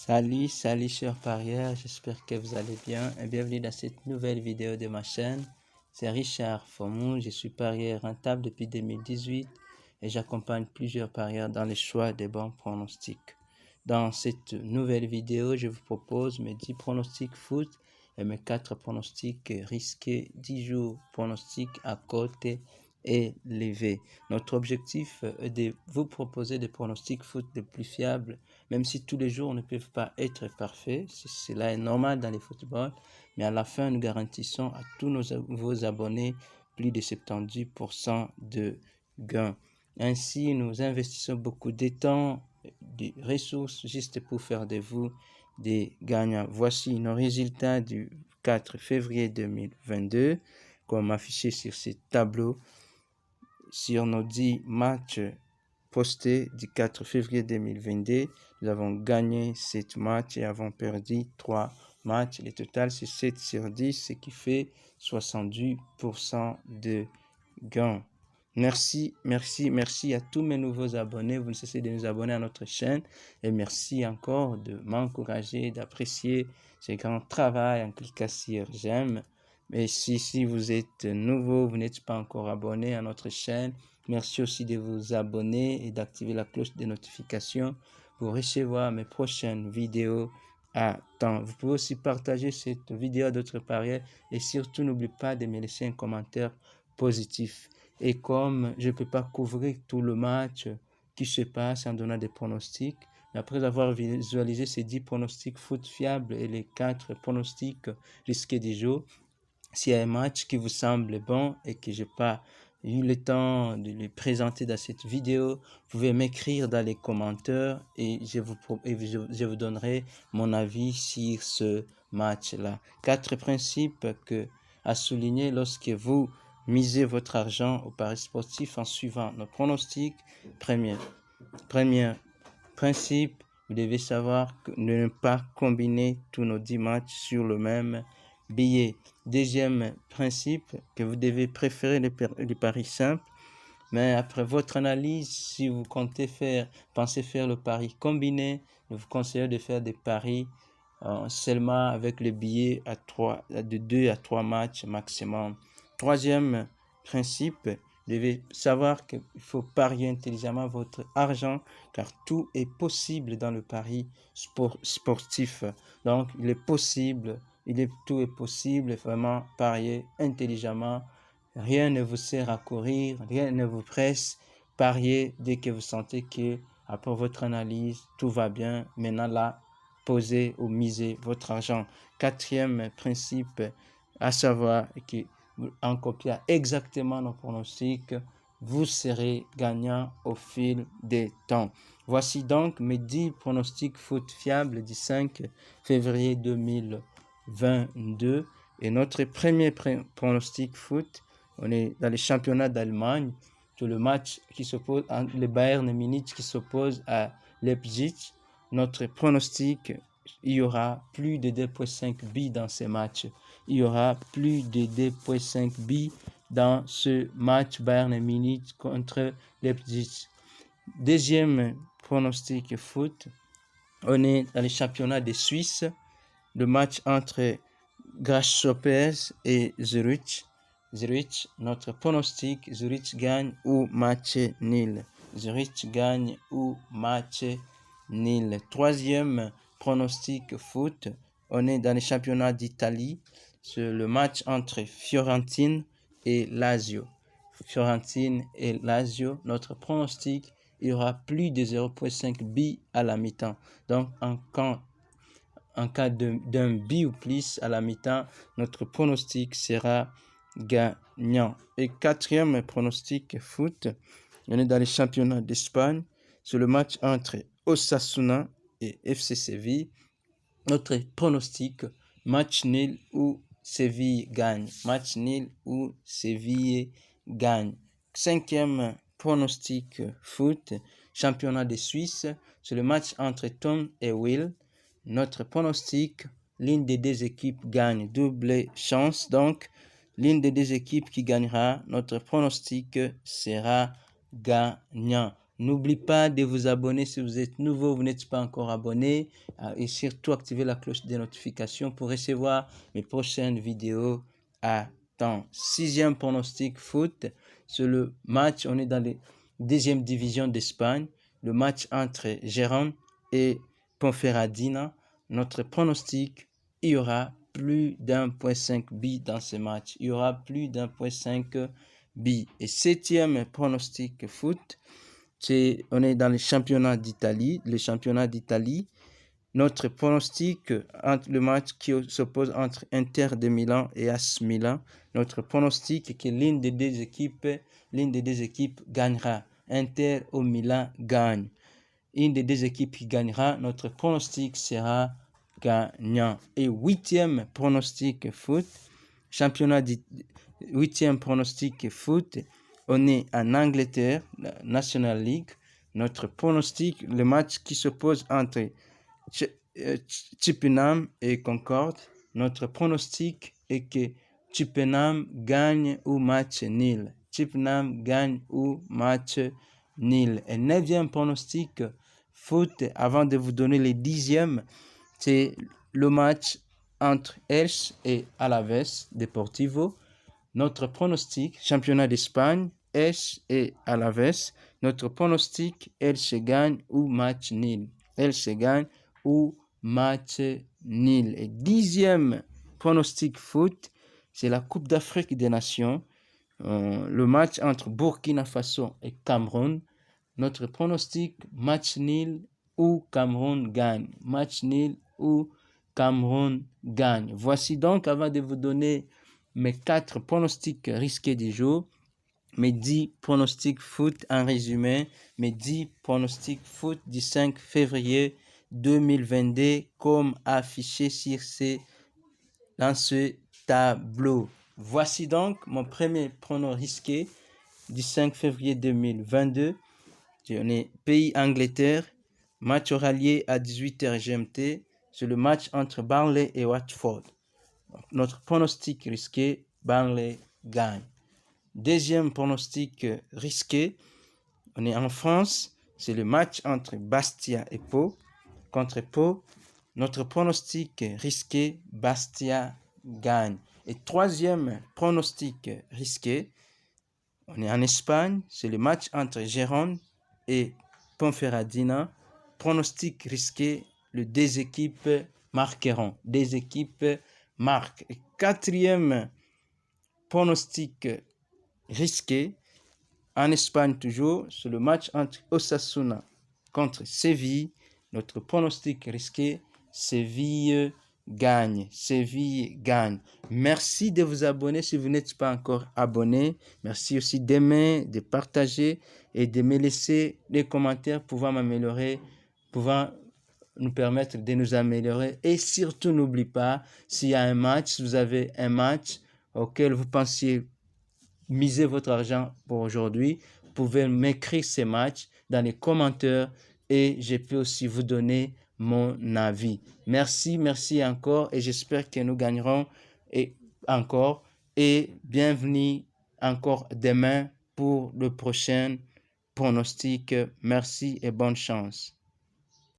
Salut chers parieurs, j'espère que vous allez bien et bienvenue dans cette nouvelle vidéo de ma chaîne. C'est Richard Formou, je suis parieur rentable depuis 2018 et j'accompagne plusieurs parieurs dans le choix des bons pronostics. Dans cette nouvelle vidéo, je vous propose mes 10 pronostics foot et mes 4 pronostics risqués, 10 jours pronostics à côté élevé. Notre objectif est de vous proposer des pronostics foot les plus fiables, même si tous les jours ne peuvent pas être parfaits. Cela est normal dans les footballs, mais à la fin, nous garantissons à tous vos abonnés plus de 70% de gains. Ainsi, nous investissons beaucoup de temps, de ressources, juste pour faire de vous des gagnants. Voici nos résultats du 4 février 2022, comme affiché sur ce tableau. Sur nos 10 matchs postés du 4 février 2022, nous avons gagné 7 matchs et avons perdu 3 matchs. Le total, c'est 7 sur 10, ce qui fait 70% de gains. Merci à tous mes nouveaux abonnés. Vous ne cessez de nous abonner à notre chaîne. Et merci encore de m'encourager, d'apprécier ce grand travail en cliquant sur j'aime. Mais si vous êtes nouveau, vous n'êtes pas encore abonné à notre chaîne, merci aussi de vous abonner et d'activer la cloche de notification pour recevoir mes prochaines vidéos à temps. Vous pouvez aussi partager cette vidéo à d'autres parieurs et surtout n'oubliez pas de me laisser un commentaire positif. Et comme je ne peux pas couvrir tout le match qui se passe en donnant des pronostics, après avoir visualisé ces 10 pronostics foot fiables et les 4 pronostics risqués du jour, s'il y a un match qui vous semble bon et que je n'ai pas eu le temps de le présenter dans cette vidéo, vous pouvez m'écrire dans les commentaires et je vous donnerai mon avis sur ce match-là. 4 principes à souligner lorsque vous misez votre argent au paris sportif en suivant nos pronostics. Premier principe, vous devez savoir de ne pas combiner tous nos 10 matchs sur le même billet. Deuxième principe, que vous devez préférer les paris simples, mais après votre analyse, si vous pensez faire le pari combiné, je vous conseille de faire des paris seulement avec le billet de 2 à 3 matchs maximum. Troisième principe, vous devez savoir qu'il faut parier intelligemment votre argent car tout est possible dans le pari sportif. Donc, tout est possible, vraiment parier intelligemment. Rien ne vous sert à courir, rien ne vous presse. Pariez dès que vous sentez que, après votre analyse, tout va bien. Maintenant là, posez ou misez votre argent. Quatrième principe, à savoir que en copiant exactement nos pronostics, vous serez gagnant au fil des temps. Voici donc mes 10 pronostics foot fiables du 5 février 2022. Et notre premier pronostic foot, on est dans les championnats d'Allemagne. Tout le match qui s'oppose entre le Bayern Munich qui s'oppose à Leipzig. Notre pronostic, il y aura plus de 2,5 buts dans ce match. Il y aura plus de 2,5 buts dans ce match Bayern Munich contre Leipzig. Deuxième pronostic foot, on est dans les championnats de Suisse. Le match entre Grasshoppers et Zurich. Notre pronostic, Zurich gagne ou match nul. Zurich gagne ou match nul. Troisième pronostic foot, on est dans les championnats d'Italie. C'est le match entre Fiorentina et Lazio. Notre pronostic, il y aura plus de 0,5 buts à la mi-temps. Donc, en cas d'un but ou plus à la mi-temps, notre pronostic sera gagnant. Et quatrième pronostic foot, on est dans les championnats d'Espagne. C'est le match entre Osasuna et FC Séville. Notre pronostic, match nul ou Séville gagne. Match nul ou Séville gagne. Cinquième pronostic foot, championnat de Suisse. C'est le match entre Tom et Will. Notre pronostic, l'une des deux équipes gagne, double chance. Donc, l'une des deux équipes qui gagnera, notre pronostic sera gagnant. N'oubliez pas de vous abonner si vous êtes nouveau, vous n'êtes pas encore abonné. Et surtout, activez la cloche de notification pour recevoir mes prochaines vidéos à temps. 6e pronostic foot. C'est le match, on est dans la deuxième division d'Espagne. Le match entre Gérone et Ponferradina. Notre pronostic, il y aura plus d'1.5 but dans ce match. Il y aura plus d'1.5 but. Et 7e pronostic foot, on est dans le championnat d'Italie. Notre pronostic entre le match qui s'oppose entre Inter de Milan et AS Milan. Notre pronostic est que l'une des deux équipes gagnera. Inter ou Milan gagne. Une des deux équipes qui gagnera, notre pronostic sera gagnant. Et 8e pronostic foot, 8e pronostic foot, on est en Angleterre, National League. Notre pronostic, le match qui s'oppose entre Chippenham et Concorde. Notre pronostic est que Chippenham gagne ou match nul. Chippenham gagne ou match nul. Et 9e pronostic foot, avant de vous donner les 10e, c'est le match entre Elche et Alaves Deportivo. Notre pronostic, championnat d'Espagne, Elche et Alaves. Notre pronostic, Elche gagne ou match nul. Elche gagne ou match nul. Et 10e pronostic foot, c'est la Coupe d'Afrique des Nations. Le match entre Burkina Faso et Cameroun. Notre pronostic, match nul ou Cameroun gagne. Match nul ou Cameroun gagne. Voici donc, avant de vous donner mes 4 pronostics risqués du jour, mes 10 pronostics foot en résumé, mes 10 pronostics foot du 5 février 2022 comme affiché dans ce tableau. Voici donc mon premier prono risqué du 5 février 2022. On est pays Angleterre, match au rallier à 18h GMT. C'est le match entre Burnley et Watford. Notre pronostic risqué, Burnley gagne. Deuxième pronostic risqué, on est en France. C'est le match entre Bastia et Pau. Contre Pau, notre pronostic risqué, Bastia gagne. Et troisième pronostic risqué, on est en Espagne. C'est le match entre Gérone et Ponferradina. Pronostic risqué, les deux équipes marqueront. Des équipes marquent. Et quatrième pronostic risqué, en Espagne toujours, c'est le match entre Osasuna contre Séville. Notre pronostic risqué, Séville gagne. Séville gagne. Merci de vous abonner si vous n'êtes pas encore abonné. Merci aussi d'aimer, de partager et de me laisser des commentaires pouvant m'améliorer, pouvant nous permettre de nous améliorer. Et surtout, n'oubliez pas, s'il y a un match, si vous avez un match auquel vous pensiez miser votre argent pour aujourd'hui, vous pouvez m'écrire ces matchs dans les commentaires et je peux aussi vous donner mon avis. Merci encore et j'espère que nous gagnerons encore et bienvenue encore demain pour le prochain pronostic. Merci et bonne chance.